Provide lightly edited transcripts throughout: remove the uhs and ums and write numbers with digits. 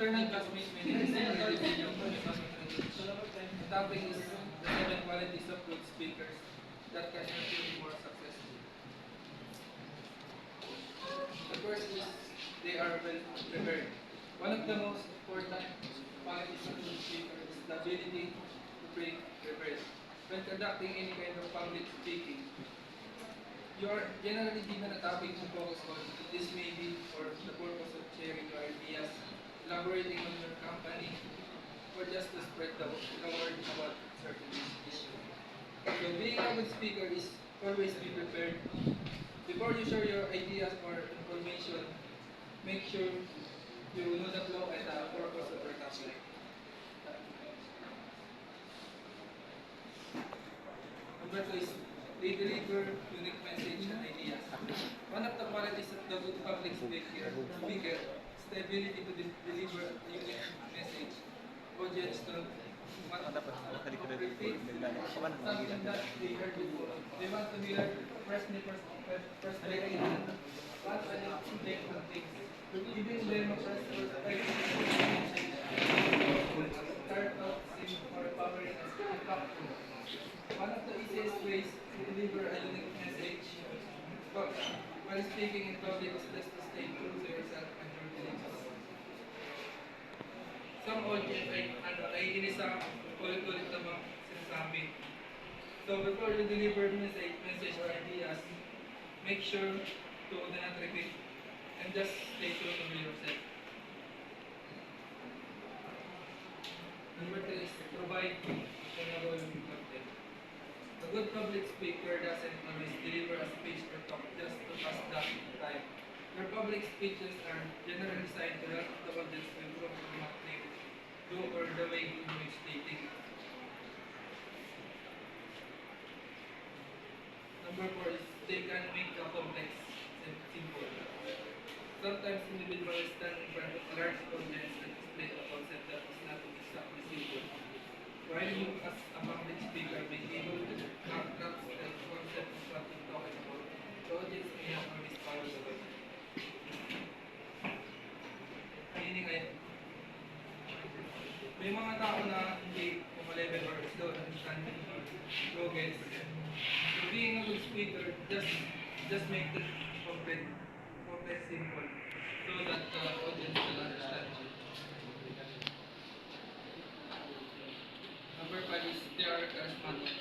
afternoon, classmates. My name is Already Video from The topic is the 7 qualities of good speakers that can help you be more successful. The first is they are well prepared. One of the most important qualities of good speaker is the ability to be prepared. When conducting any kind of public speaking, you are generally given a topic to focus on. This may be for the purpose of sharing your ideas, elaborating on your company, or just to spread the word about certain issue. So being a good speaker is always be prepared. Before you share your ideas or information, make sure you know the flow and the purpose of your topic. Number two is they deliver unique message and ideas. One of the qualities of the good public speaker is the ability to deliver a unique message. Audience don't want to repeat something that they heard before. They want to hear perspective, not a take on things. Giving them a perspective, start out or powering and impactful. One of the easiest ways to deliver a unique message while speaking in public is just to stay true to yourself and your beliefs. Some audience ay inisa ulit-ulit na mga sinasabi. So before you deliver message or ideas, make sure to do not repeat and just stay true to yourself. Number 3 is provide memorable content. A good public speaker doesn't always deliver a speech or talk just to pass the time. Your public speeches are generally designed to help the audience improve on what they do or the way in which they think. Number 4 is they can make the complex simple. Sometimes individuals stand in front of a large audience and explain a concept that is not exactly simple. While you as a public speaker being able to grasp the concept of what you're talking about, the audience may not always follow the way. Meaning ay, may mga tao na hindi level or slow understanding or low gets. So being a good speaker, just make the complex simple so that the audience will understand you. Number 5 is they are charismatic.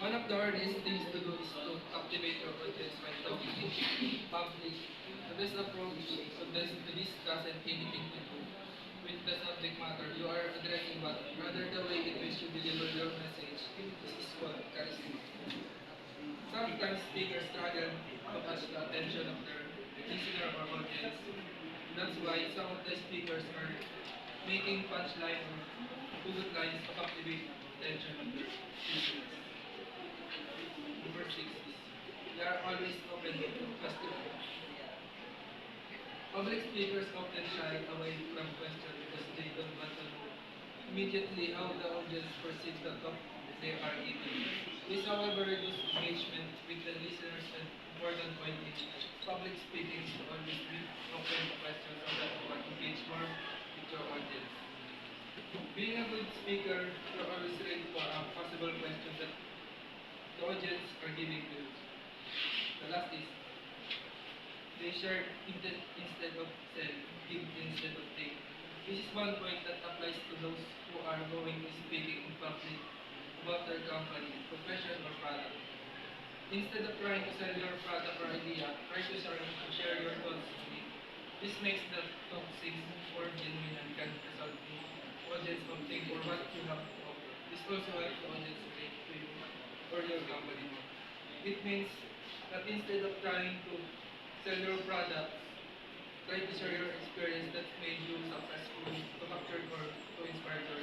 One of the hardest things to do is to captivate your audience when talking in public. The best approach to discuss and anything to do with the subject matter you are addressing, but rather the way in which you deliver your message is called charisma. Sometimes speakers struggle to catch the attention of their listener or audience. That's why some of the speakers are making punchline or bullet lines to captivate attention of their listeners. Number 6 is they are always open to questions. Public speakers often shy away from questions because they don't want to know immediately how the audience perceives the talk they are giving. This, however, reduces engagement with the listeners and important point is public speaking is to always be open to questions so that you can engage more with your audience. Being a good speaker, you're always ready for a possible question that the audience are giving to you. The last is they share instead of sell, give instead of take. This is one point that applies to those who are going to speaking in public about their company, profession, or product. Instead of trying to sell your product or idea, try to share your thoughts on it. This makes the talk seem more genuine and can result in audience opting for what you have to offer. This also helps the audience relate to you or your company. It means that instead of trying to sell your product, try to share your experience that made you successful to capture or to inspire your